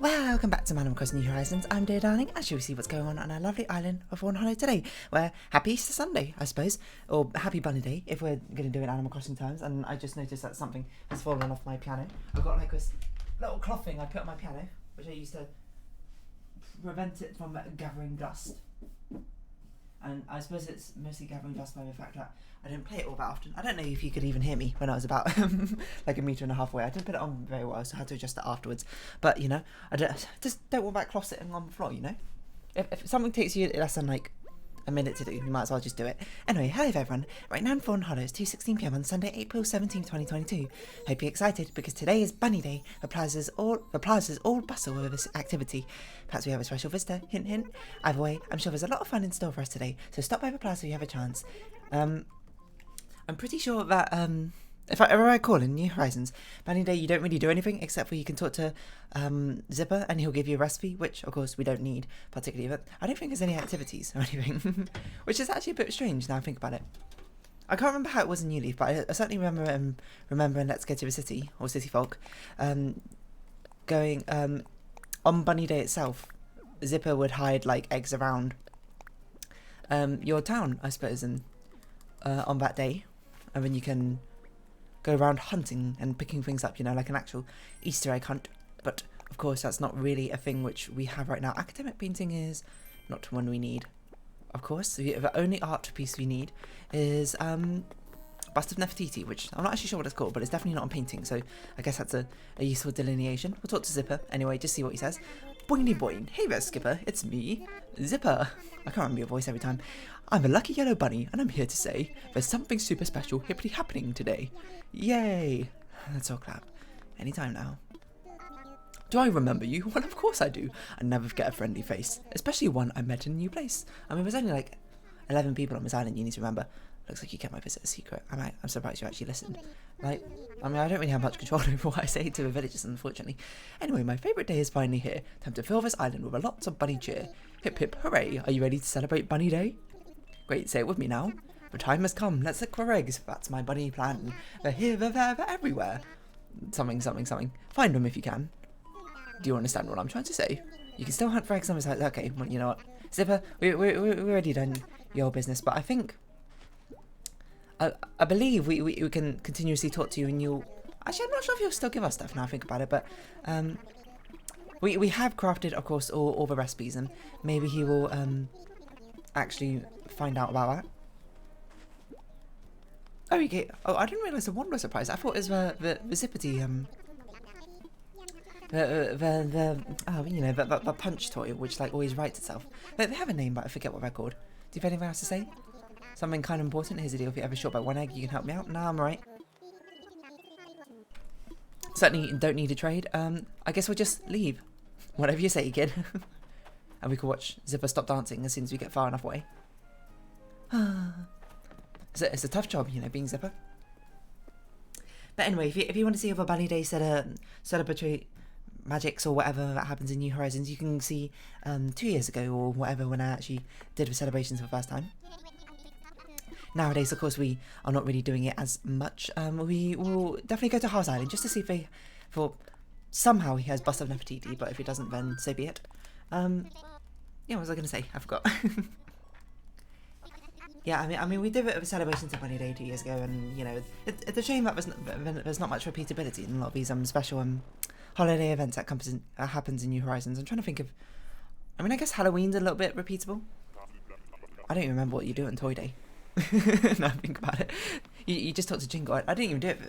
Welcome back to Man Across New Horizons. I'm dear darling, as you see what's going on our lovely island of Fawnhallow today. Where happy Easter Sunday, I suppose, or happy Bunny Day if we're going to do it in Animal Crossing times. And I just noticed that something has fallen off my piano. I've got like this little cloth thing I put on my piano, which I used to prevent it from gathering dust. And I suppose it's mostly gathering dust by the fact that I don't play it all that often. I don't know if you could even hear me when I was about like a metre and a half away. I didn't put it on very well, so I had to adjust it afterwards. But, you know, just don't want that cloth sitting on the floor, you know? If something takes you less than like a minute to do, you might as well just do it. Anyway, hello everyone. Right now in Fawnhollow, it's 2:16 PM on Sunday, April 17th, 2022. Hope you're excited because today is Bunny Day. The plaza's all bustle with this activity. Perhaps we have a special visitor, hint hint. Either way, I'm sure there's a lot of fun in store for us today, so stop by the plaza if you have a chance. I'm pretty sure that if I ever recall in New Horizons, Bunny Day you don't really do anything except for you can talk to Zipper and he'll give you a recipe, which of course we don't need particularly, but I don't think there's any activities or anything, which is actually a bit strange now I think about it. I can't remember how it was in New Leaf, but I certainly remember in Let's Go to the City, or City Folk, going on Bunny Day itself, Zipper would hide like eggs around your town, I suppose, and on that day, and then you can go around hunting and picking things up, you know, like an actual Easter egg hunt. But of course that's not really a thing which we have right now. Academic painting is not one we need. Of course, the only art piece we need is Bust of Nefertiti, which I'm not actually sure what it's called, but it's definitely not a painting, so I guess that's a useful delineation. We'll talk to Zipper anyway, just see what he says. Boingy boing. Hey there, Skipper, it's me, Zipper. I can't remember your voice every time. I'm a lucky yellow bunny, and I'm here to say there's something super special hippity happening today. Yay! Let's all clap. Anytime now. Do I remember you? Well, of course I do. I never forget a friendly face, especially one I met in a new place. I mean, there's only like 11 people on this island you need to remember. Looks like you kept my visit a secret. I'm surprised you actually listened. Like, I mean, I don't really have much control over what I say to the villagers, unfortunately. Anyway, my favourite day is finally here. Time to fill this island with a lots of bunny cheer. Hip hip hooray! Are you ready to celebrate Bunny Day? Great, say it with me now. The time has come. Let's look for eggs. That's my bunny plan. They're here, they're there, they're everywhere. Something, something, something. Find them if you can. Do you understand what I'm trying to say? You can still hunt for eggs on the side. Okay, well, you know what, Zipper, we're already done your business, but I think. I believe we can continuously talk to you, and you'll. Actually, I'm not sure if you'll still give us stuff now I think about it, but we have crafted, of course, all the recipes, and maybe he will actually find out about that. Oh, oh, I didn't realise the one was surprised. I thought it was the zippity the punch toy, which like always writes itself. They have a name, but I forget what they're called. Do you have anything else to say? Something kind of important. Here's the deal. If you're ever short by one egg, you can help me out. Nah, I'm alright. Certainly don't need a trade. I guess we'll just leave. Whatever you say, kid. And we can watch Zipper stop dancing as soon as we get far enough away. It's a tough job, you know, being Zipper. But anyway, if you want to see other Bunny Day celebratory magics or whatever that happens in New Horizons, you can see 2 years ago or whatever when I actually did the celebrations for the first time. Nowadays, of course, we are not really doing it as much. We will definitely go to House Island just to see if somehow he has Bust of Nefertiti, but if he doesn't, then so be it. Yeah, what was I going to say? I forgot. Yeah, I mean, we did a celebration to Bunny Day 2 years ago, and you know, it's a shame that there's not much repeatability in a lot of these special holiday events that happens in New Horizons. I'm trying to think of. I mean, I guess Halloween's a little bit repeatable. I don't even remember what you do on Toy Day. Now I think about it. You just talked to Jingle. I didn't even do it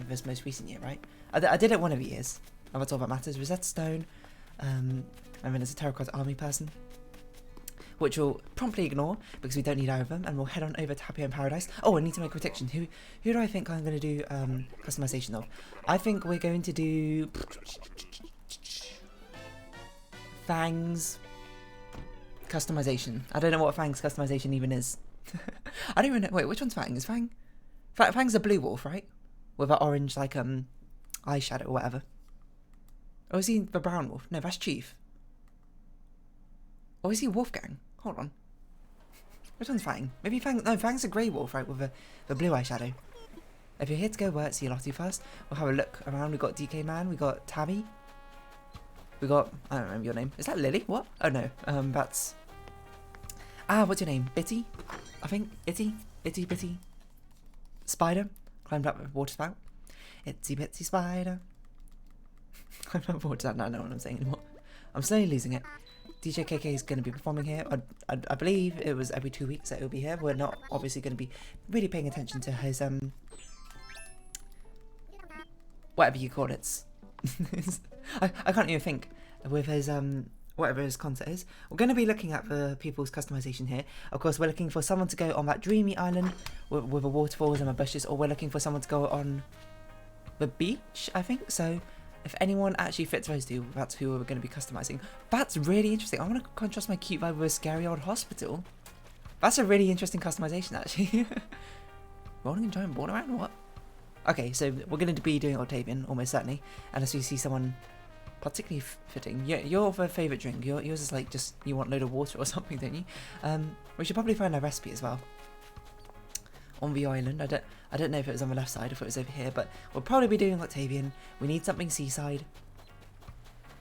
this most recent year, right? I did it one of the years. That's all that matters. Rosetta Stone. And then there's a Terracotta Army person, which we'll promptly ignore because we don't need either of them, and we'll head on over to Happy Home Paradise. Oh, I need to make a prediction. Who do I think I'm going to do customization of? I think we're going to do Fang's customization. I don't know what Fang's customization even is. I don't even know. Wait, which one's Fang? Is Fang's a blue wolf, right? With an orange like eyeshadow or whatever. Or is he the brown wolf? No, that's Chief. Or is he Wolfgang? Hold on. Which one's Fang? Maybe Fang. No, Fang's a grey wolf, right? With the blue eyeshadow. If you're here to go, see Lottie first. We'll have a look around. We've got DK Man. We've got Tabby. We got, I don't remember your name. Is that Lily? What? Oh no, that's, what's your name? Bitty? I think, Itty Bitty Spider? Climbed up a water spout. Itsy bitsy spider. I'm not bored to that, now I don't know what I'm saying anymore. I'm slowly losing it. DJ KK is going to be performing here. I believe it was every 2 weeks that he'll be here. We're not obviously going to be really paying attention to his, whatever you call it. I can't even think with his, whatever his concept is. We're going to be looking at the people's customization here. Of course, we're looking for someone to go on that dreamy island with the waterfalls and the bushes, or we're looking for someone to go on the beach, I think. So if anyone actually fits those two, that's who we're going to be customizing. That's really interesting. I want to contrast my cute vibe with a scary old hospital. That's a really interesting customization, actually. Rolling a giant ball around, or what? Okay, so we're going to be doing Octavian, almost certainly, unless we see someone particularly fitting. Yeah, your favourite drink, yours is like just, you want a load of water or something, don't you? We should probably find a recipe as well. On the island, I don't know if it was on the left side, if it was over here, but we'll probably be doing Octavian. We need something seaside.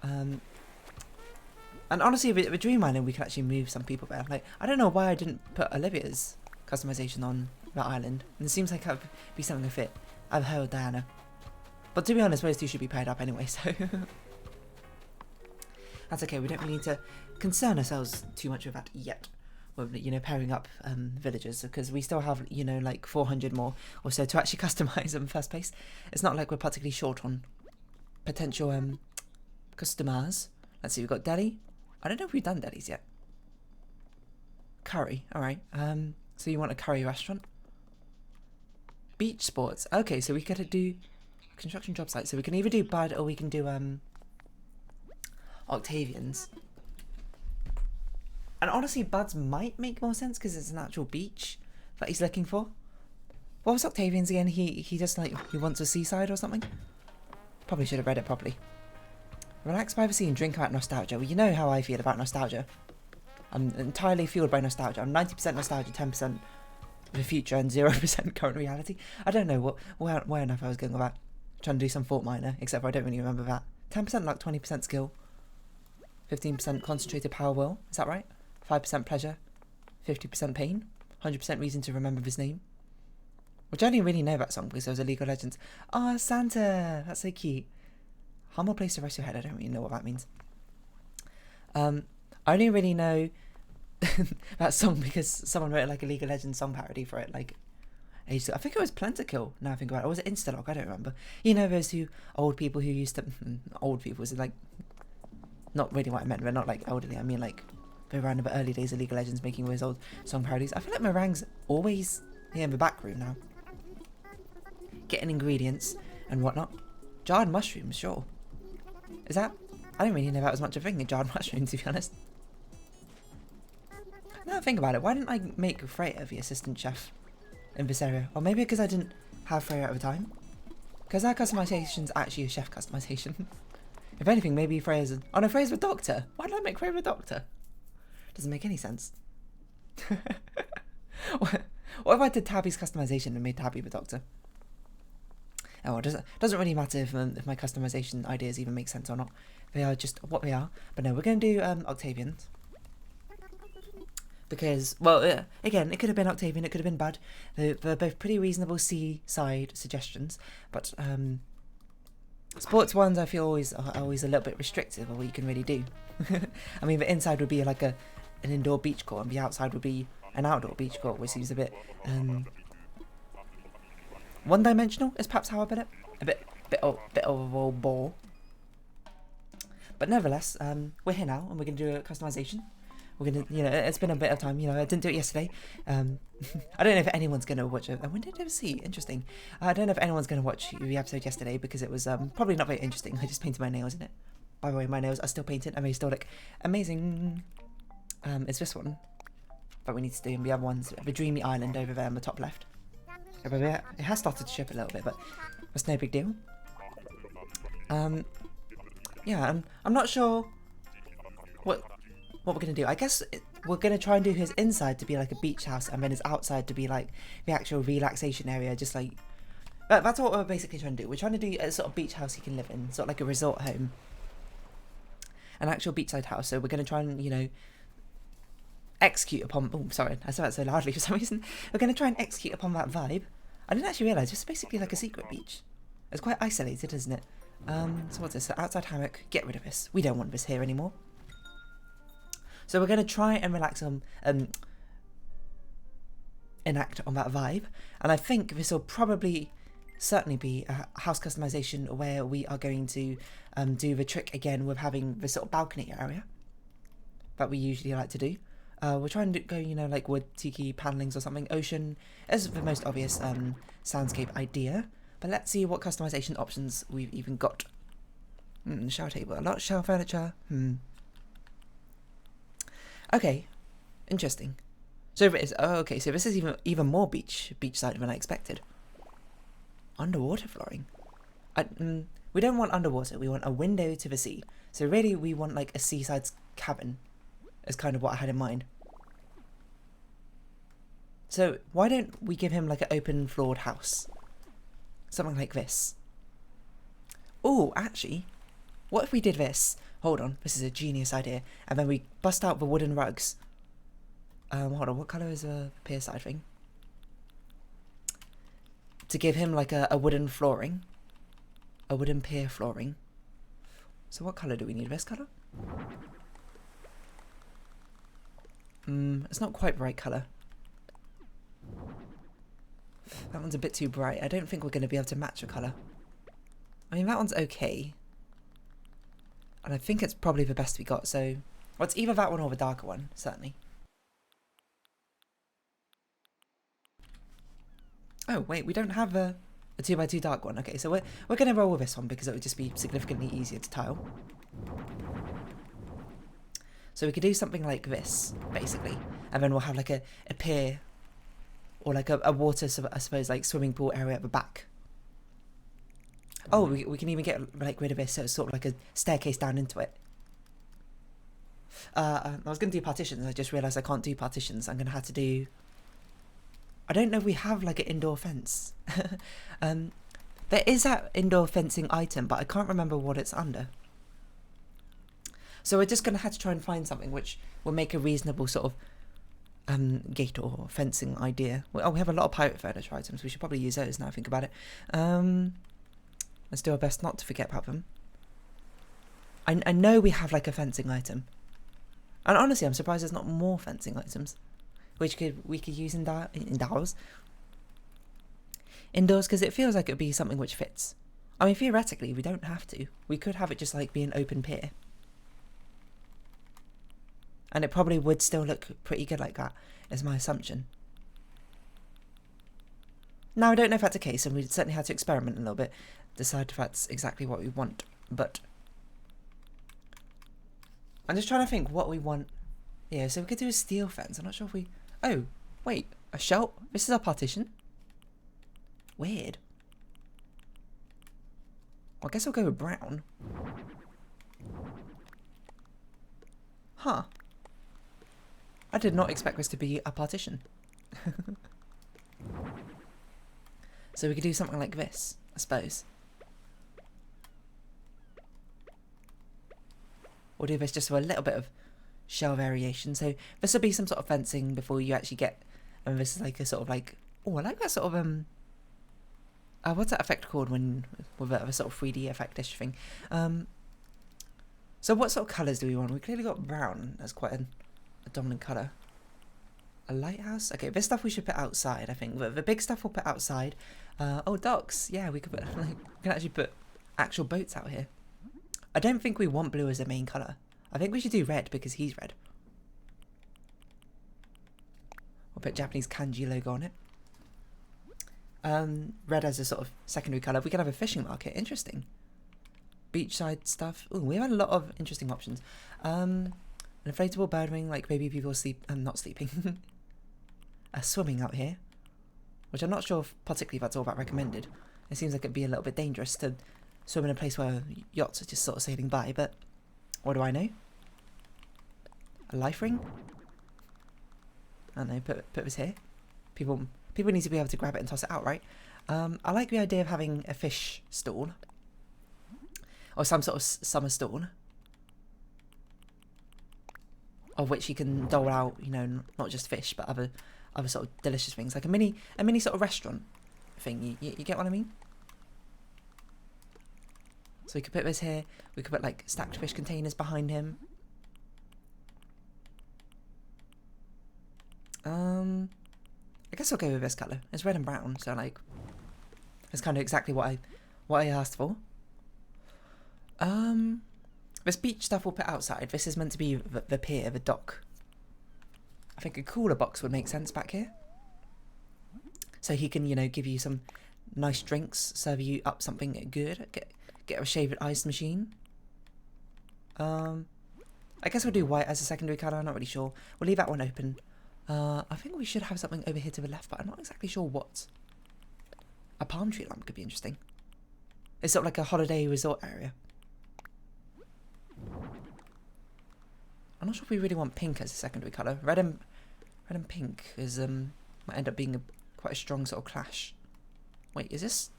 And honestly, with Dream Island, we can actually move some people there. Like, I don't know why I didn't put Olivia's customization on that island. And it seems like that would be something to fit. I've heard Diana. But to be honest, those two should be paired up anyway, so... That's okay, we don't really need to concern ourselves too much with that yet. With, you know, pairing up villagers, because we still have, you know, like 400 more or so to actually customize in the first place. It's not like we're particularly short on potential customers. Let's see, we've got deli. I don't know if we've done delis yet. Curry, alright. So you want a curry restaurant? Beach sports. Okay, so we gotta do construction job site. So we can either do Bud or we can do Octavian's. And honestly, Bud's might make more sense because it's an actual beach that he's looking for. What was Octavian's again? He just like, he wants a seaside or something? Probably should have read it properly. Relax by the sea and drink about nostalgia. Well, you know how I feel about nostalgia. I'm entirely fueled by nostalgia. I'm 90% nostalgia, 10% the future, and 0% current reality. I don't know where on earth I was going with that. Trying to do some Fort Minor, except for I don't really remember that. 10% luck, 20% skill. 15% concentrated power will. Is that right? 5% pleasure, 50% pain, 100% reason to remember his name. Which I didn't really know that song because there was a League of Legends. Oh, Santa! That's so cute. Humble place to rest your head. I don't really know what that means. I only really know that song because someone wrote like a League of Legends song parody for it. Like, ages ago. I think it was Plentakill. Now I think about it. Or was it Instalog? I don't remember. You know those two old people who used to... old people. Was it like... Not really what I meant. They're not like elderly. I mean like... They're around the early days of League of Legends making those old song parodies. I feel like Meringue's always here in the back room now. Getting ingredients and whatnot. Jarred mushrooms, sure. Is that... I don't really know that was much of a thing, jarred mushrooms, to be honest. Now I think about it, why didn't I make Freya the assistant chef in this area? Or maybe because I didn't have Freya at the time? Because our customization's actually a chef customization. If anything, maybe Freya's... Oh no, Freya's the doctor! Why did I make Freya the doctor? Doesn't make any sense. What if I did Tabby's customization and made Tabby the doctor? Oh, well, it doesn't really matter if my customization ideas even make sense or not. They are just what they are. But no, we're going to do Octavian's. Because, well, again, it could have been Octavian, it could have been Bud. They're both pretty reasonable seaside suggestions. But sports ones I feel are always a little bit restrictive of what you can really do. I mean, the inside would be like an indoor beach court, and the outside would be an outdoor beach court, which seems a bit one-dimensional is perhaps how I put it. A bit of a bore. But nevertheless, we're here now, and we're going to do a customization. We're going to, you know, it's been a bit of time, you know, I didn't do it yesterday. I don't know if anyone's going to watch it. When did I see? Interesting. I don't know if anyone's going to watch the episode yesterday, because it was probably not very interesting. I just painted my nails in it. By the way, my nails are still painted, and they still look amazing. It's this one that we need to do, and the other one's the dreamy island over there on the top left. It has started to ship a little bit, but that's no big deal. Yeah, I'm not sure what we're going to do. I guess we're going to try and do his inside to be like a beach house, and then his outside to be like the actual relaxation area, just like... That's what we're basically trying to do. We're trying to do a sort of beach house he can live in, sort of like a resort home. an actual beachside house. So we're going to try and, you know, execute upon... Oh, sorry, I said that so loudly for some reason. We're going to try and execute upon that vibe. I didn't actually realise it's basically like a secret beach. It's quite isolated, isn't it? So what's this? So outside hammock. Get rid of this. We don't want this here anymore. So we're going to try and relax on... enact on that vibe. And I think this will probably... certainly be a house customization where we are going to do the trick again with having this sort of balcony area that we usually like to do. We're trying to go, you know, like wood, tiki, panelings or something. Ocean is the most obvious soundscape idea. But let's see what customization options we've even got. Shower table, a lot of shower furniture. Okay, interesting. So it is, oh, okay, so this is even more beachside than I expected. Underwater flooring. We don't want underwater, we want a window to the sea. So really we want like a seaside cabin is kind of what I had in mind. So why don't we give him like an open floored house? Something like this. Oh, actually, what if we did this? Hold on, this is a genius idea. And then we bust out the wooden rugs. Hold on, what colour is the pier side thing? To give him like a wooden flooring. A wooden pier flooring. So what colour do we need? This colour? It's not quite the right colour. That one's a bit too bright. I don't think we're going to be able to match the colour. I mean, that one's okay. And I think it's probably the best we got, so... Well, it's either that one or the darker one, certainly. Oh, wait, we don't have a 2x2 dark one. Okay, so we're going to roll with this one because it would just be significantly easier to tile. So we could do something like this, basically. And then we'll have like a pier or like a water, I suppose, like swimming pool area at the back. Oh, we can even get like rid of this so it's sort of like a staircase down into it. I was going to do partitions. I just realised I can't do partitions. I'm going to have to do... I don't know if we have like an indoor fence. There is that indoor fencing item, but I can't remember what it's under. So we're just going to have to try and find something which will make a reasonable sort of gate or fencing idea. Oh, we have a lot of pirate furniture items. We should probably use those now I think about it. Let's do our best not to forget about them. I know we have like a fencing item. And honestly, I'm surprised there's not more fencing items. Which we could use indoors, because it feels like it would be something which fits. I mean, theoretically, we don't have to. We could have it just like be an open pier. And it probably would still look pretty good like that, is my assumption. Now, I don't know if that's the case, and we'd certainly have to experiment a little bit, decide if that's exactly what we want, but... I'm just trying to think what we want. Yeah, so we could do a steel fence. I'm not sure if we... Oh, wait, a shelf? This is our partition? Weird. Well, I guess I'll go with brown. Huh. I did not expect this to be a partition. So we could do something like this, I suppose. We'll do this just for a little bit of shell variation. So this will be some sort of fencing before you actually get... And this is like a sort of like... Oh, I like that sort of... what's that effect called when... With a sort of 3D effect-ish thing. So what sort of colours do we want? We clearly got brown as quite a dominant colour. A lighthouse? Okay, this stuff we should put outside, I think. The big stuff we'll put outside. Oh, docks. Yeah, we could put... Like, we can actually put actual boats out here. I don't think we want blue as a main colour. I think we should do red because he's red. We'll put Japanese kanji logo on it. Red as a sort of secondary colour. We can have a fishing market. Interesting. Beachside stuff. Ooh, we have a lot of interesting options. An inflatable bird wing, like maybe people not sleeping. Swimming out here. Which I'm not sure if particularly that's all that recommended. It seems like it'd be a little bit dangerous to swim in a place where yachts are just sort of sailing by, but what do I know? A life ring? I don't know, put this here. People need to be able to grab it and toss it out, right? I like the idea of having a fish stall. Or some sort of summer stall. of which you can dole out, you know, not just fish, but other sort of delicious things, like a mini sort of restaurant thing. You get what I mean? So we could put this here. We could put like stacked fish containers behind him. I guess I'll go with this colour. It's red and brown, so like it's kind of exactly what I asked for. This beach stuff we'll put outside. This is meant to be the pier, the dock. I think a cooler box would make sense back here. So he can, you know, give you some nice drinks, serve you up something good, get a shaved ice machine. I guess we'll do white as a secondary colour, I'm not really sure. We'll leave that one open. I think we should have something over here to the left, but I'm not exactly sure what. A palm tree lamp could be interesting. It's sort of like a holiday resort area. I'm not sure if we really want pink as a secondary colour. Red and pink is might end up being quite a strong sort of clash. Wait, is this?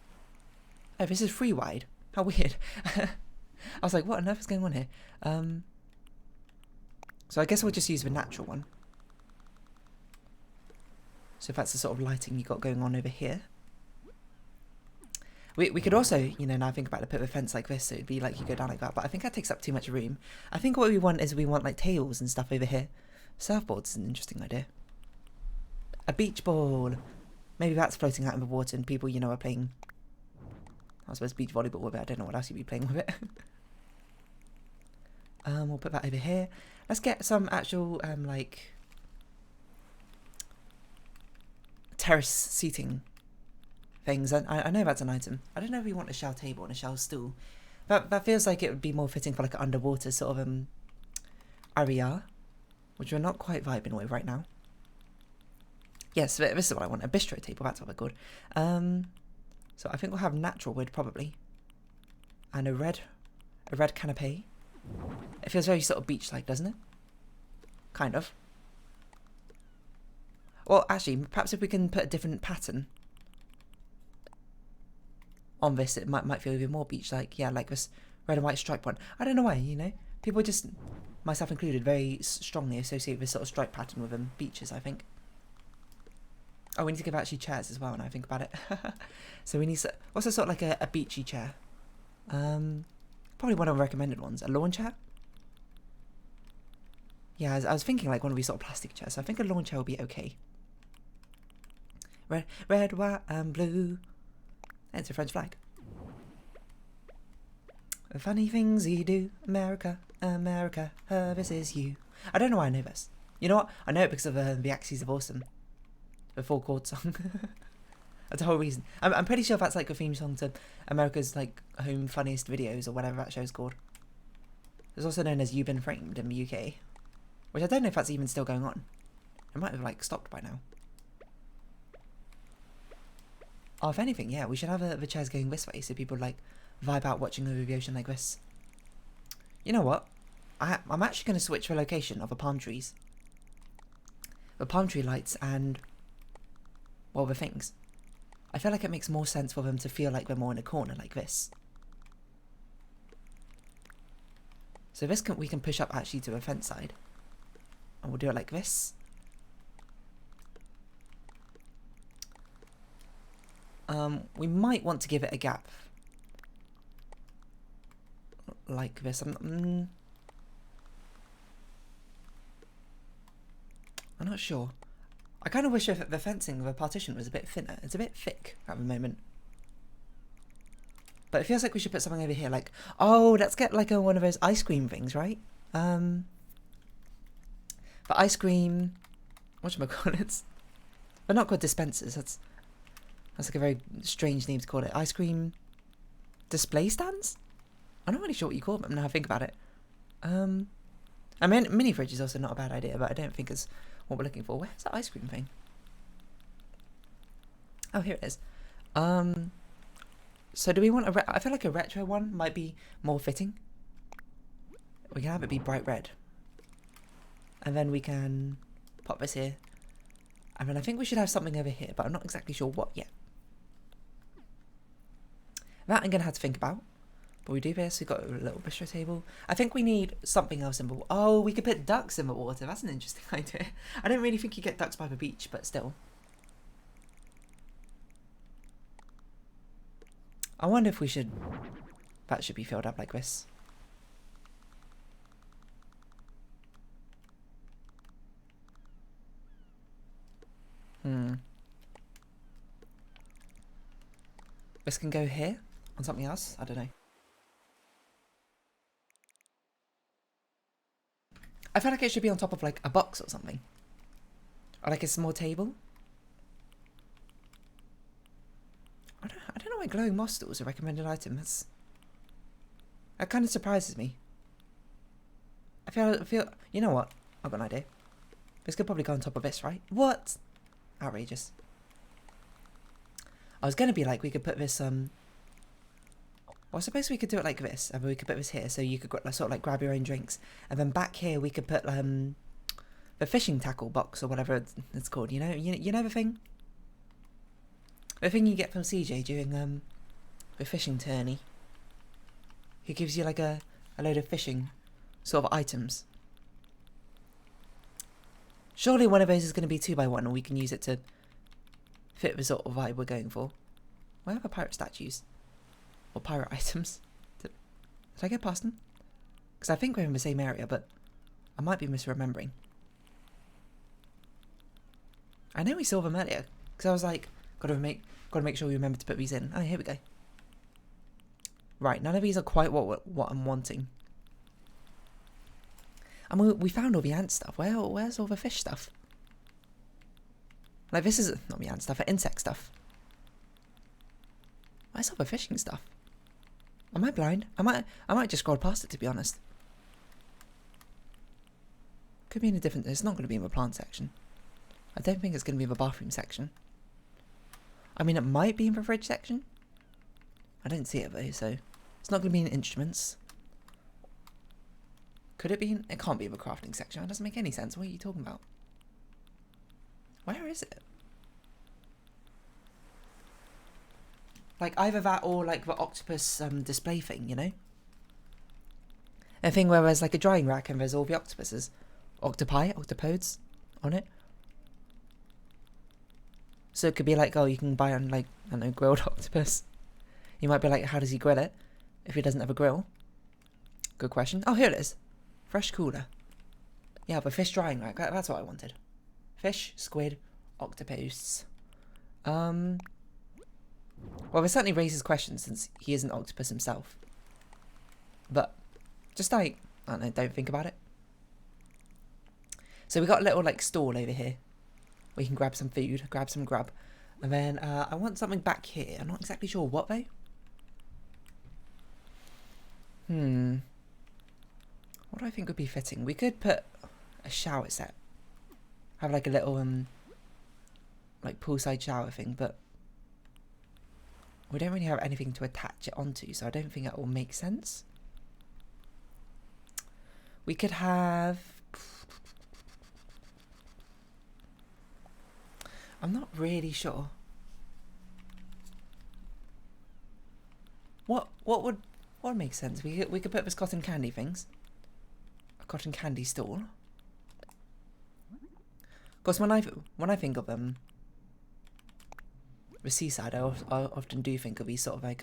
Oh, this is free wide. How weird. I was like, what on earth is going on here? So I guess we'll just use the natural one. So if that's the sort of lighting you got going on over here. We could also, you know, now think about it, put a fence like this, so it'd be like you go down like that, but I think that takes up too much room. I think what we want is we want like tails and stuff over here. Surfboards is an interesting idea. A beach ball. Maybe that's floating out in the water and people, you know, are playing, I suppose, beach volleyball with it. I don't know what else you'd be playing with it. We'll put that over here. Let's get some actual, like, terrace seating things. I know that's an item. I don't know if we want a shell table and a shell stool. That feels like it would be more fitting for like an underwater sort of area, which we're not quite vibing with right now. Yes, this is what I want. A bistro table. That's what they're called. So I think we'll have natural wood probably, and a red canapé. It feels very sort of beach-like, doesn't it? Kind of. Well, actually, perhaps if we can put a different pattern on this, it might feel even more beach-like. Yeah, like this red and white stripe one. I don't know why, you know. People just, myself included, very strongly associate this sort of stripe pattern with beaches, I think. Oh, we need to give actually chairs as well, when I think about it. So we need also sort of like a beachy chair. Probably one of the recommended ones. A lawn chair? Yeah, I was thinking like one of these sort of plastic chairs, so I think a lawn chair will be okay. Red, white, and blue. It's a French flag. The funny things you do, America, America, this is you. I don't know why I know this. You know what? I know it because of the Axes of Awesome. The 4 chord song. That's the whole reason. I'm pretty sure that's like a theme song to America's like home funniest videos or whatever that show's called. It's also known as You've Been Framed in the UK, which I don't know if that's even still going on. It might have like stopped by now. Oh, if anything, yeah, we should have the chairs going this way so people like vibe out watching over the ocean like this. You know what? I'm actually going to switch the location of the palm trees. The palm tree lights and, well, the things. I feel like it makes more sense for them to feel like they're more in a corner like this. So this we can push up actually to the fence side. And we'll do it like this. We might want to give it a gap. Like this. I'm not sure. I kind of wish if the fencing of a partition was a bit thinner. It's a bit thick at the moment. But it feels like we should put something over here, like, oh, let's get like one of those ice cream things, right? The ice cream, whatchamacallits? They're not called dispensers. That's like a very strange name to call it. Ice cream display stands? I'm not really sure what you call them now I think about it. I mean, mini fridge is also not a bad idea, but I don't think it's what we're looking for. Where's that ice cream thing? Oh, here it is. So do we want I feel like a retro one might be more fitting. We can have it be bright red. And then we can pop this here. And then I think we should have something over here, but I'm not exactly sure what yet. That I'm going to have to think about. But we do this. We've got a little bistro table. I think we need something else in the water. Oh, we could put ducks in the water. That's an interesting idea. I don't really think you get ducks by the beach, but still. I wonder if we should... That should be filled up like this. This can go here on something else. I don't know. I feel like it should be on top of like a box or something, or like a small table. I don't know why glowing moss stools are a recommended item. That kind of surprises me. I feel. You know what? I've got an idea. This could probably go on top of this, right? What? Outrageous. I was gonna be like, we could put this well, I suppose we could do it like this, and we could put this here, so you could sort of like grab your own drinks, and then back here we could put the fishing tackle box or whatever it's called. You know the thing you get from CJ during the fishing tourney. He gives you like a load of fishing sort of items. Surely one of those is going to be 2x1, and we can use it to fit the sort of vibe we're going for. Where are the pirate statues? Or pirate items? Did I get past them? Because I think we're in the same area, but I might be misremembering. I know we saw them earlier, because I was like, gotta make sure we remember to put these in. Oh, here we go. Right, none of these are quite what I'm wanting. And we found all the ant stuff. Where's all the fish stuff? Like, this is not the ant stuff, but insect stuff. Where's all the fishing stuff? Am I blind? I might just scroll past it, to be honest. Could be in a different... It's not going to be in the plant section. I don't think it's going to be in the bathroom section. I mean, it might be in the fridge section. I don't see it though, so... It's not going to be in instruments. Could it be in... It can't be in the crafting section. That doesn't make any sense. What are you talking about? Where is it? Like, either that or, like, the octopus display thing, you know? A thing where there's, like, a drying rack and there's all the octopuses. Octopodes on it. So it could be like, oh, you can buy on, like, I don't know, grilled octopus. You might be like, how does he grill it if he doesn't have a grill? Good question. Oh, here it is. Fresh cooler. Yeah, but fish drying rack. That's what I wanted. Fish, squid, octopus. Well, this certainly raises questions since he is an octopus himself. But, just like, I don't know, don't think about it. So we got a little, like, stall over here. We can grab some food, grab some grub. And then, I want something back here. I'm not exactly sure what, though. What do I think would be fitting? We could put a shower set. Have, like, a little, like, poolside shower thing, but... We don't really have anything to attach it onto, so I don't think that will make sense. We could have... I'm not really sure. What would make sense? We could put this cotton candy things. A cotton candy stall. Of course, when I think of the seaside, I often do think of these sort of like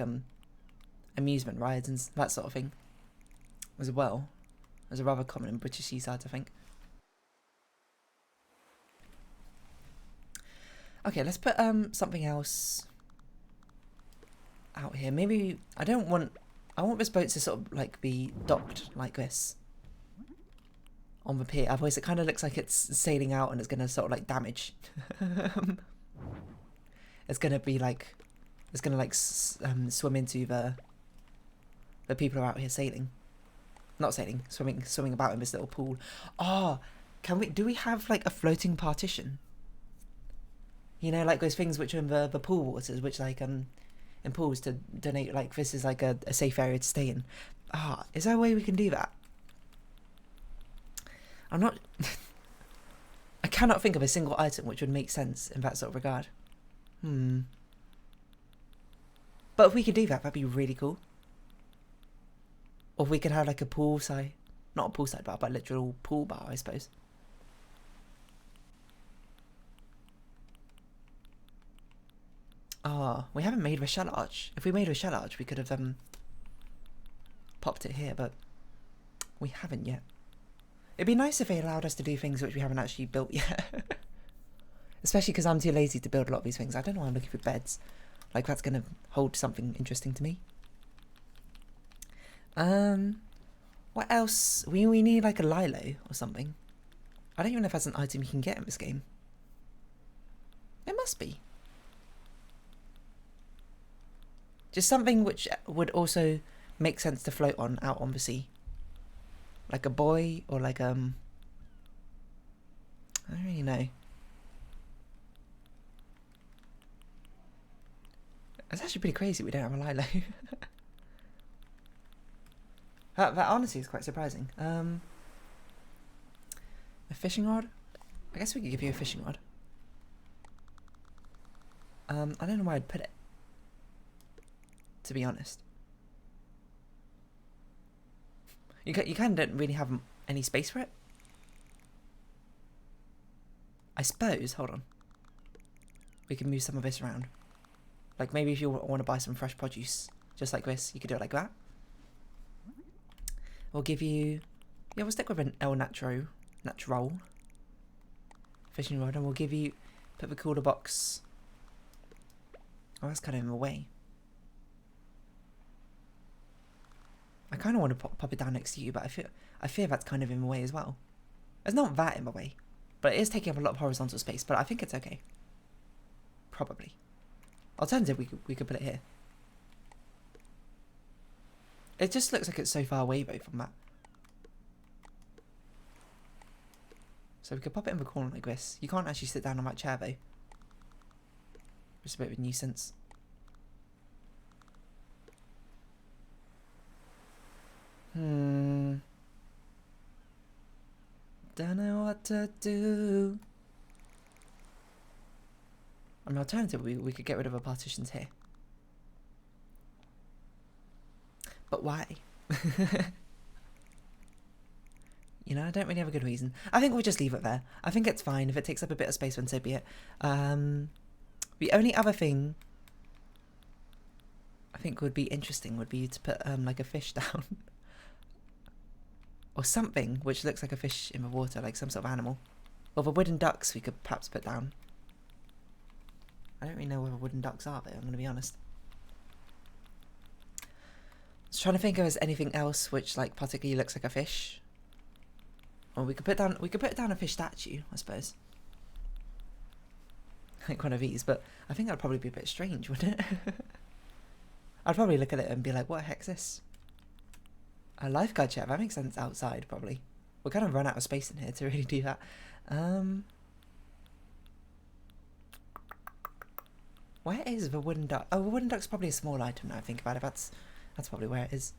amusement rides and that sort of thing as well. As a rather common in British seasides, I think. Okay, let's put something else out here. Maybe I want this boat to sort of like be docked like this on the pier. Otherwise, it kind of looks like it's sailing out and it's going to sort of like damage. It's gonna be like, it's gonna like swim into the people who are out here sailing, not sailing, swimming about in this little pool. Oh, do we have like a floating partition? You know, like those things which are in the pool waters, which like in pools to donate, like this is like a safe area to stay in. Ah, is there a way we can do that? I'm not. I cannot think of a single item which would make sense in that sort of regard. But if we could do that, that'd be really cool. Or we could have like a poolside, not a poolside bar, but a literal pool bar, I suppose. Oh, we haven't made a shell arch. If we made a shell arch, we could have popped it here, but we haven't yet. It'd be nice if they allowed us to do things which we haven't actually built yet. Especially because I'm too lazy to build a lot of these things. I don't know why I'm looking for beds. Like, that's going to hold something interesting to me. What else? We need like a lilo or something. I don't even know if that's an item you can get in this game. It must be. Just something which would also make sense to float on out on the sea. Like a buoy or like I don't really know. It's actually pretty crazy we don't have a lilo. That honestly is quite surprising. A fishing rod? I guess we could give you a fishing rod. I don't know where I'd put it, to be honest. You kind of don't really have any space for it. I suppose, hold on. We can move some of this around. Like maybe if you want to buy some fresh produce, just like this, you could do it like that. We'll give you, yeah, we'll stick with an natural fishing rod, and we'll give you, put the cooler box. Oh, that's kind of in the way. I kind of want to pop it down next to you, but I fear that's kind of in the way as well. It's not that in the way, but it is taking up a lot of horizontal space, but I think it's okay. Probably. Alternatively, we could put it here. It just looks like it's so far away though from that. So we could pop it in the corner like this. You can't actually sit down on that chair though. Just a bit of a nuisance. Don't know what to do. I mean, alternatively, we could get rid of our partitions here. But why? You know, I don't really have a good reason. I think we'll just leave it there. I think it's fine. If it takes up a bit of space, then so be it. The only other thing I think would be interesting would be to put like a fish down. Or something which looks like a fish in the water, like some sort of animal. Or the wooden ducks we could perhaps put down. I don't really know where the wooden ducks are though, I'm going to be honest. I was trying to think if there's anything else which like particularly looks like a fish. Or we could put down a fish statue, I suppose. Like one of these, but I think that'd probably be a bit strange, wouldn't it? I'd probably look at it and be like, what the heck's this? A lifeguard chair, that makes sense outside probably. We'll kind of run out of space in here to really do that. Where is the wooden duck? Oh, the wooden duck's probably a small item now I think about it. That's probably where it is.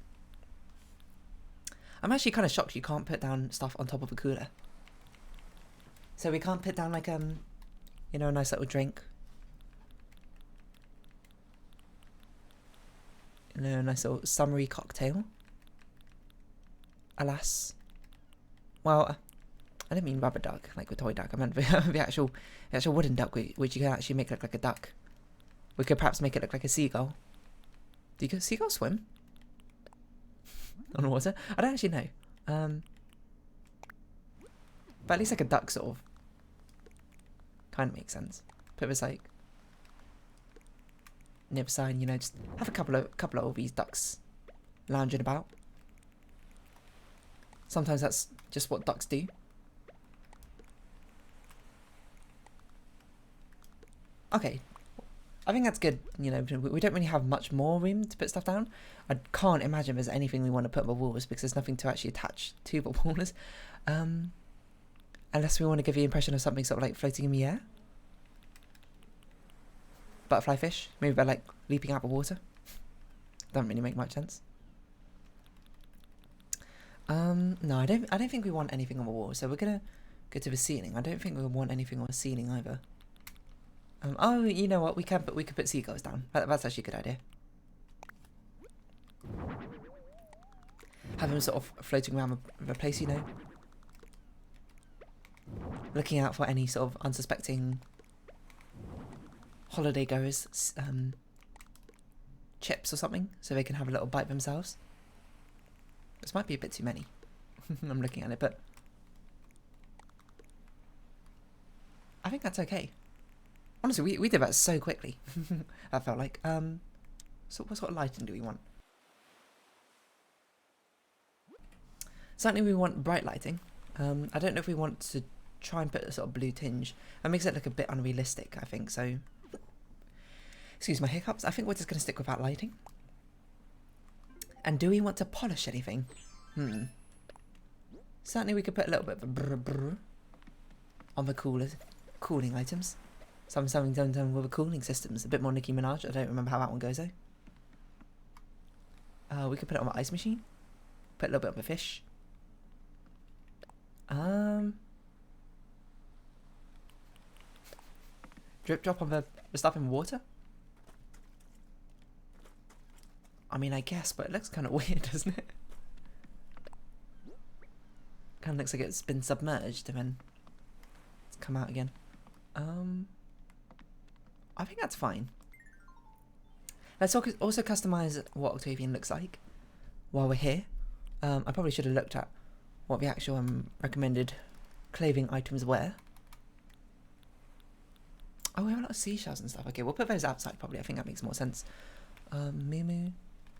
I'm actually kind of shocked you can't put down stuff on top of a cooler. So we can't put down like you know, a nice little drink. You know, a nice little summery cocktail. Alas. Well, I didn't mean rubber duck, like a toy duck. I meant the actual wooden duck, which you can actually make look like a duck. We could perhaps make it look like a seagull. Do seagulls swim on the water? I don't actually know. But at least like a duck sort of kind of makes sense. Put this like near the sign, you know, just have a couple of all these ducks lounging about. Sometimes that's just what ducks do. Okay, I think that's good. You know, we don't really have much more room to put stuff down. I can't imagine there's anything we want to put on the walls because there's nothing to actually attach to the walls. Unless we want to give the impression of something sort of like floating in the air. Butterfly fish, maybe they're like leaping out of water. Doesn't really make much sense. No, I don't think we want anything on the wall, so we're gonna go to the ceiling. I don't think we want anything on the ceiling either. Oh, you know what? We could put seagulls down. That's actually a good idea. have them sort of floating around the place, you know. Looking out for any sort of unsuspecting holiday goers, chips or something, so they can have a little bite themselves. This might be a bit too many. I'm looking at it, but I think that's okay. Honestly, we did that so quickly. I felt like. So what sort of lighting do we want? Certainly we want bright lighting. I don't know if we want to try and put a sort of blue tinge. That makes it look a bit unrealistic, I think, so... Excuse my hiccups. I think we're just going to stick with that lighting. And do we want to polish anything? Certainly we could put a little bit of a brr on the cooling items. Something done with the cooling systems. A bit more Nicki Minaj. I don't remember how that one goes though. We could put it on the ice machine. Put a little bit on the fish. Drip drop on the stuff in water? I mean, I guess, but it looks kind of weird, doesn't it? Kind of looks like it's been submerged and then it's come out again. I think that's fine. Let's also customize what Octavian looks like while we're here. I probably should have looked at what the actual recommended clothing items were. Oh, we have a lot of seashells and stuff. Okay, we'll put those outside probably. I think that makes more sense. Moo,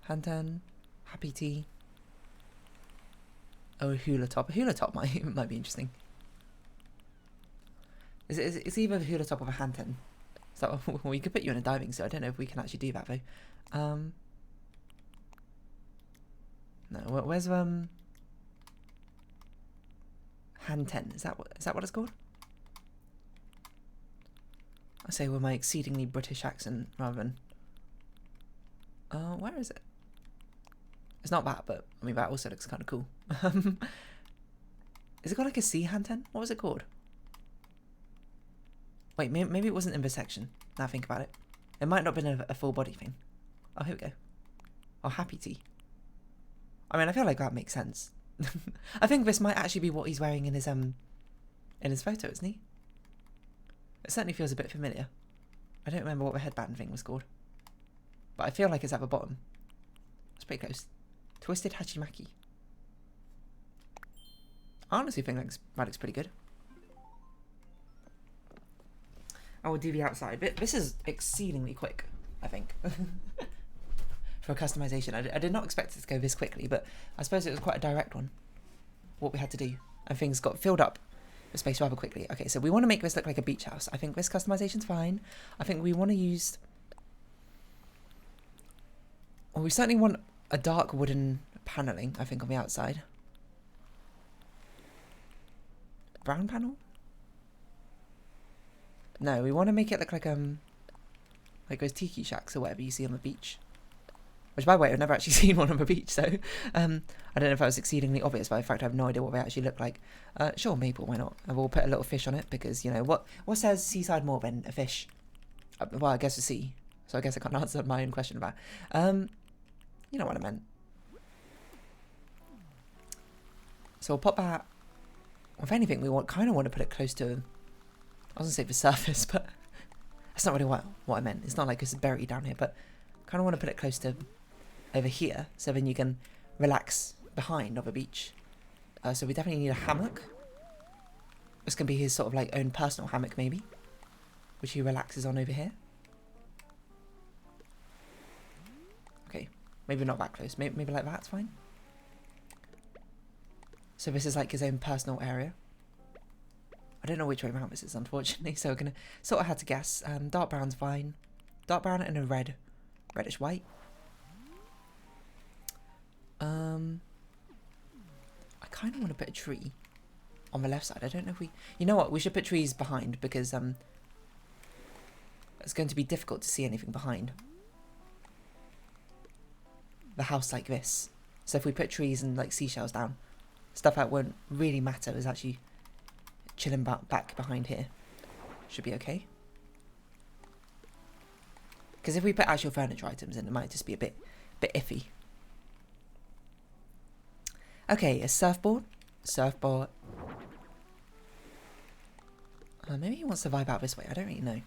Hantan, Happy Tea. Oh, a hula top. A hula top might be interesting. It's either a hula top or a Hantan. So we could put you in a diving suit. I don't know if we can actually do that though. No, where's Hanten? Is that what it's called? I say with my exceedingly British accent rather than. Where is it? It's not that, but I mean that also looks kind of cool. Is it called like a sea Hanten? What was it called? Wait, maybe it wasn't in this section. Now I think about it. It might not have been a full body thing. Oh, here we go. Oh, Happy Tea. I mean, I feel like that makes sense. I think this might actually be what he's wearing in his photo, isn't he? It certainly feels a bit familiar. I don't remember what the headband thing was called. But I feel like it's at the bottom. It's pretty close. Twisted Hachimaki. I honestly think that looks pretty good. I will do the outside bit. This is exceedingly quick, I think. For a customization. I did not expect it to go this quickly, but I suppose it was quite a direct one. What we had to do. And things got filled up the space rather quickly. Okay, so we want to make this look like a beach house. I think this customization's fine. I think we want to use... Well, we certainly want a dark wooden paneling, I think, on the outside. Brown panel? No, we want to make it look like those tiki shacks or whatever you see on the beach. Which, by the way, I've never actually seen one on the beach, so I don't know if that was exceedingly obvious, but in fact I have no idea what they actually look like. Sure, maple, why not? And we'll put a little fish on it, because, you know, what says seaside more than a fish? Well, I guess a sea, so I guess I can't answer my own question about you know what I meant. So we'll pop that. If anything, we kind of want to put it close to, I was going to say the surface, but that's not really what I meant. It's not like it's buried down here, but kind of want to put it close to over here, so then you can relax behind on the beach. So we definitely need a hammock. This can be his sort of like own personal hammock maybe, which he relaxes on over here. Okay, maybe not that close. Maybe like that's fine. So this is like his own personal area. I don't know which way around this is, unfortunately, so we're going to sort of have to guess. Dark brown's fine. Dark brown and a reddish white. I kind of want to put a tree on the left side. I don't know if we... You know what? We should put trees behind because it's going to be difficult to see anything behind the house like this. So if we put trees and like seashells down, stuff that won't really matter is actually chilling back behind here. Should be okay. Because if we put actual furniture items in, it might just be a bit iffy. Okay, a surfboard. Surfboard. Maybe he wants to vibe out this way. I don't really know.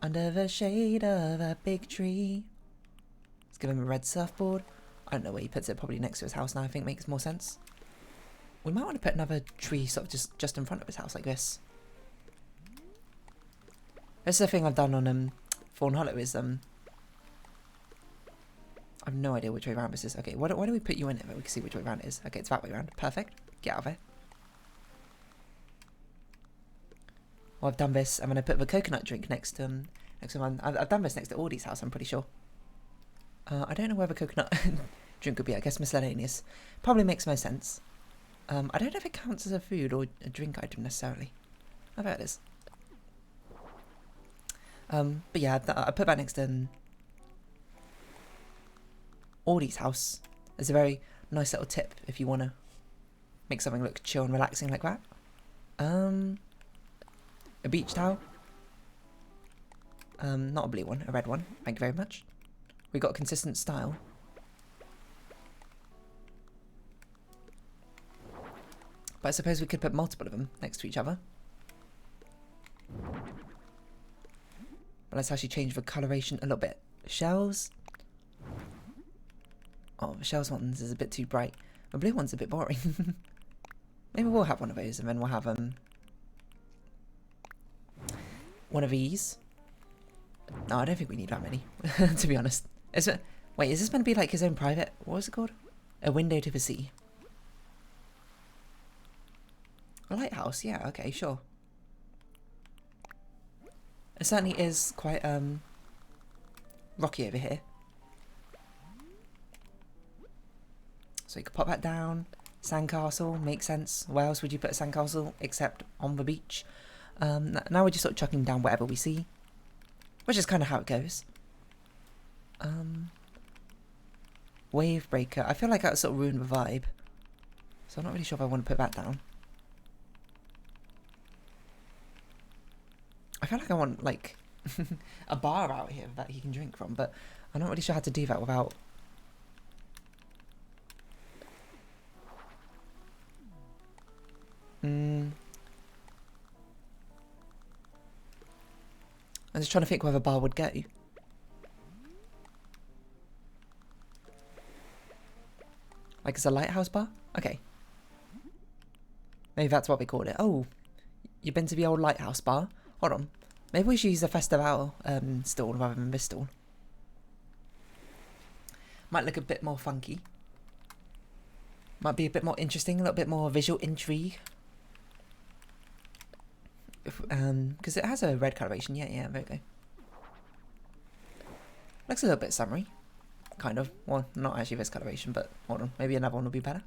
Under the shade of a big tree. Let's give him a red surfboard. I don't know where he puts it. Probably next to his house now. I think makes more sense. We might want to put another tree sort of just in front of his house like this. This is the thing I've done on Fawnhollow is I have no idea which way around this is. Okay, why do we put you in it? But we can see which way around it is. Okay, it's that way around. Perfect. Get out of there. Well, I've done this. I'm going to put the coconut drink next to mine. I've done this next to Audie's house, I'm pretty sure. I don't know where the coconut drink would be. I guess miscellaneous. Probably makes most sense. I don't know if it counts as a food or a drink item necessarily. I bet it is. But yeah, I put that next to Audie's house. It's a very nice little tip if you want to make something look chill and relaxing like that. A beach towel. Not a blue one, a red one. Thank you very much. We got a consistent style. But I suppose we could put multiple of them next to each other. But let's actually change the coloration a little bit. Shells. Oh, the shells ones is a bit too bright. The blue one's a bit boring. Maybe we'll have one of those and then we'll have one of these. No, I don't think we need that many, to be honest. Wait, is this meant to be like his own private... What was it called? A window to the sea. A lighthouse, yeah, okay, sure. It certainly is quite rocky over here. So you could pop that down. Sandcastle, makes sense. Where else would you put a sandcastle except on the beach? Now we're just sort of chucking down whatever we see. Which is kind of how it goes. Wave breaker. I feel like that sort of ruined the vibe. So I'm not really sure if I want to put that down. I feel like I want, like, a bar out here that he can drink from. But I'm not really sure how to do that without... I'm just trying to think where the bar would go. Like it's a lighthouse bar? Okay. Maybe that's what we called it. Oh, you've been to the old lighthouse bar? Hold on. Maybe we should use the festival stall rather than this stall. Might look a bit more funky. Might be a bit more interesting, a little bit more visual intrigue. Because it has a red coloration. Yeah, there we go. Looks a little bit summery. Kind of. Well, not actually this coloration, but hold on. Maybe another one will be better.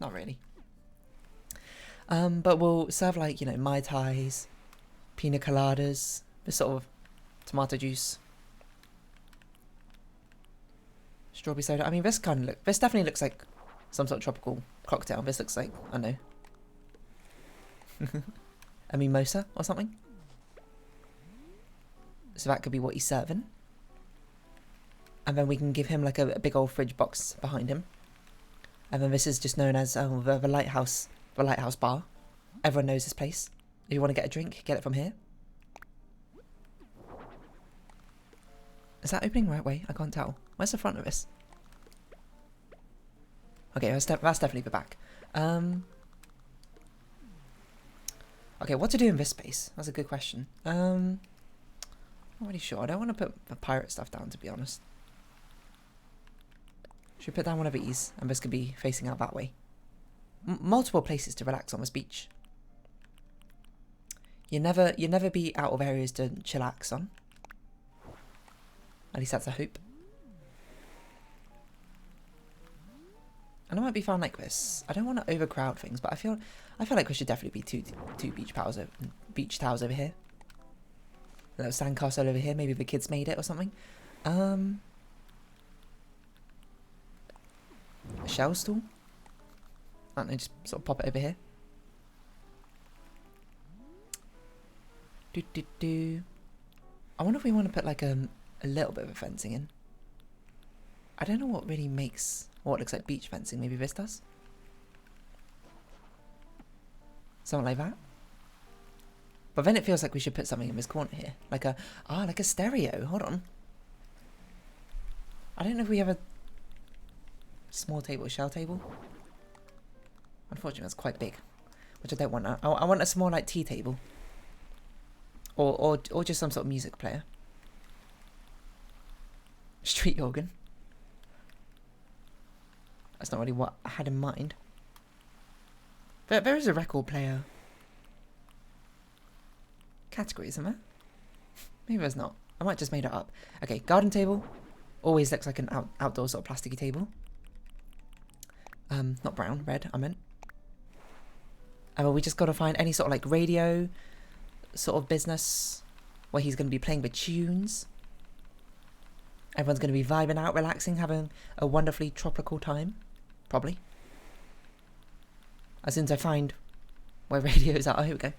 Not really. But we'll serve like, you know, Mai Tais, Pina Coladas, this sort of tomato juice. Strawberry soda. I mean, this definitely looks like some sort of tropical cocktail. This looks like, I don't know, a mimosa or something. So that could be what he's serving. And then we can give him like a big old fridge box behind him. And then this is just known as the lighthouse bar. Everyone knows this place. If you want to get a drink, get it from here. Is that opening the right way? I can't tell. Where's the front of this? Okay, that's definitely the back. Okay, what to do in this space? That's a good question. Not really sure. I don't want to put the pirate stuff down, to be honest. Should we put down one of these, and this could be facing out that way. Multiple places to relax on this beach. You never be out of areas to chillax on. At least that's a hope. And it might be fun like this. I don't want to overcrowd things, but I feel like we should definitely be two beach towels over here. A little sandcastle over here. Maybe the kids made it or something. A shell stool. I don't know, just sort of pop it over here. I wonder if we want to put like a little bit of a fencing in. I don't know what really makes what looks like beach fencing. Maybe this does? Something like that. But then it feels like we should put something in this corner here. Like a stereo. Hold on. I don't know if we have a small table, shell table. Unfortunately, that's quite big. Which I don't want. I want a small like tea table. Or just some sort of music player. Street organ. That's not really what I had in mind. There is a record player category, isn't there? Maybe there's not. I might just made it up. Okay, garden table. Always looks like an outdoor sort of plasticky table. Not brown, red, I meant. Well, we just got to find any sort of like radio sort of business where he's going to be playing the tunes. Everyone's going to be vibing out, relaxing, having a wonderfully tropical time. Probably. As soon as I find where radios are. Oh, here we go.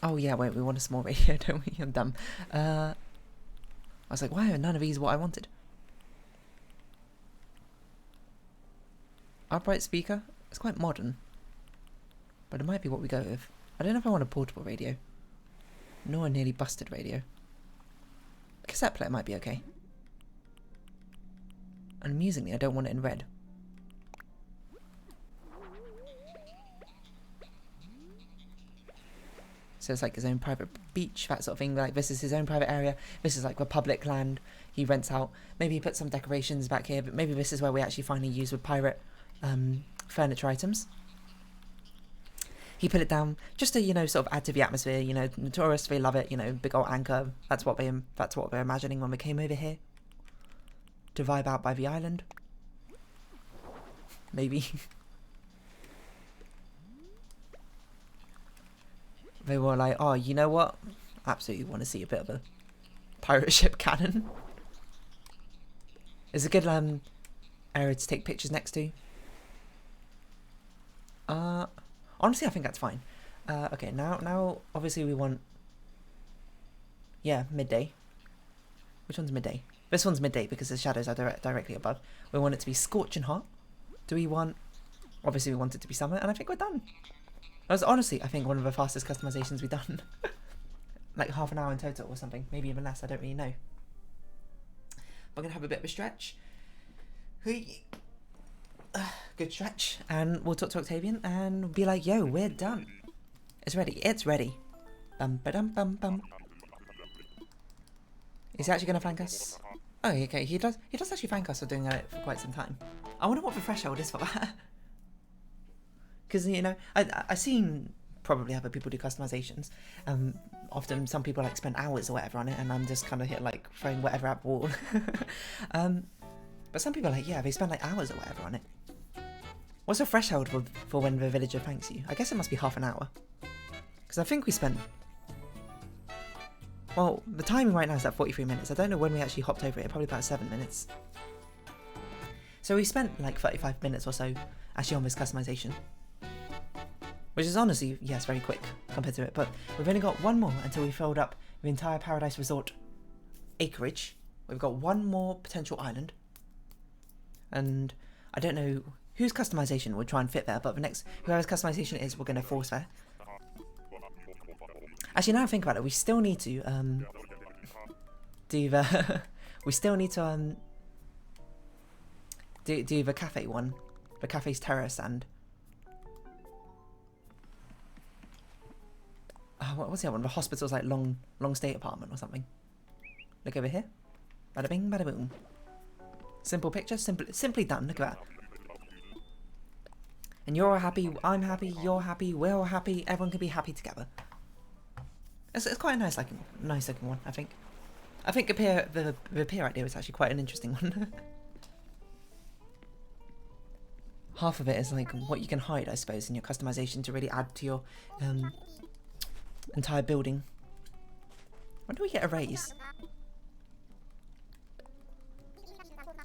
Oh yeah, wait, we want a small radio, don't we? I'm dumb. I was like, why are none of these what I wanted? Upright speaker? It's quite modern. But it might be what we go with. I don't know if I want a portable radio. Nor a nearly busted radio. A cassette player might be okay. And amusingly, I don't want it in red. So it's like his own private beach, that sort of thing. Like this is his own private area. This is like the public land he rents out. Maybe he puts some decorations back here, but maybe this is where we actually finally use with pirate furniture items. He put it down just to, you know, sort of add to the atmosphere. You know, the tourists, they love it. You know, big old anchor. That's what they're imagining when we came over here. To vibe out by the island. Maybe. They were like, oh, you know what? Absolutely want to see a bit of a pirate ship cannon. It's a good area to take pictures next to. Honestly, I think that's fine. Okay, now obviously we want, yeah, midday. Which one's midday? This one's midday because the shadows are directly above. We want it to be scorching hot. Do we want? Obviously, we want it to be summer, and I think we're done. That was honestly, I think, one of the fastest customizations we've done. Like half an hour in total or something. Maybe even less, I don't really know. We're going to have a bit of a stretch. Good stretch. And we'll talk to Octavian and be like, yo, we're done. It's ready. It's ready. Bum ba dum bum bum. Is he actually going to thank us? Oh, okay. He does actually thank us for doing it for quite some time. I wonder what the threshold is for that. Because, you know, I've seen probably other people do customizations. Often some people like spend hours or whatever on it, and I'm just kind of here like throwing whatever at the wall. But some people are like, yeah, they spend like hours or whatever on it. What's the threshold for when the villager thanks you? I guess it must be half an hour. Because I think we spent... Well, the timing right now is at 43 minutes. I don't know when we actually hopped over it. Probably about 7 minutes. So we spent like 35 minutes or so actually on this customization. Which is honestly, yes, very quick compared to it. But we've only got one more until we filled up the entire Paradise Resort acreage. We've got one more potential island. And I don't know whose customization would try and fit there, but whoever's customization it is, we're going to force there. Actually, now I think about it, we still need to do the we still need to do the cafe one, the cafe's terrace and what's the other one? The hospital's like long stay apartment or something. Look over here. Bada bing, bada boom. Simple picture, simply done. Look at that. And you're all happy, I'm happy, you're happy, we're all happy. Everyone can be happy together. It's quite a nice looking one, I think. I think the pier idea was actually quite an interesting one. Half of it is like what you can hide, I suppose, in your customization to really add to your entire building. When do we get a raise?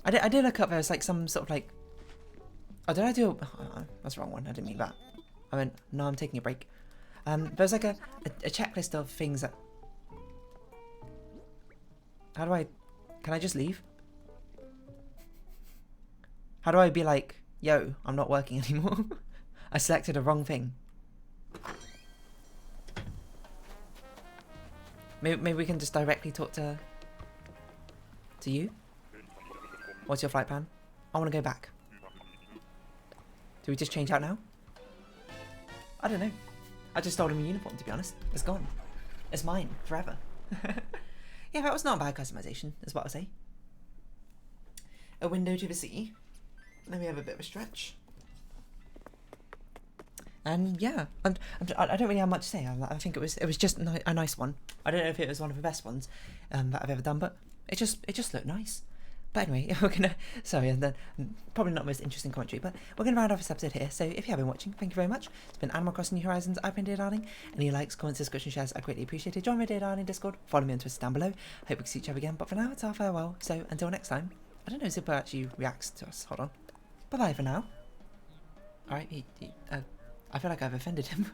I did look up, there was like some sort of like... Oh, did I do... Oh, that's the wrong one, I didn't mean that. I went, no, I'm taking a break. There's like a checklist of things that How do I... Can I just leave? How do I be like, yo, I'm not working anymore? I selected a wrong thing. Maybe we can just directly talk to you? What's your flight plan? I want to go back. Do we just change out now? I don't know. I just stole him a uniform, to be honest. It's gone. It's mine, forever. Yeah, that was not a bad customization, is what I'll say. A window to the sea. Let me have a bit of a stretch. And yeah, I don't really have much to say. I think it was just a nice one. I don't know if it was one of the best ones that I've ever done, but it just looked nice. But anyway, we're gonna and then probably not the most interesting commentary, but we're gonna round off this episode here. So if you have been watching, thank you very much. It's been Animal Crossing New Horizons. I've been Dear Darling. Any likes, comments, discussion, shares, I greatly appreciate it. Join my Dear Darling Discord. Follow me on Twitter down below. Hope we can see each other again. But for now, it's our farewell. So until next time, I don't know if Zipper actually reacts to us. Hold on. Bye bye for now. Alright, I feel like I've offended him.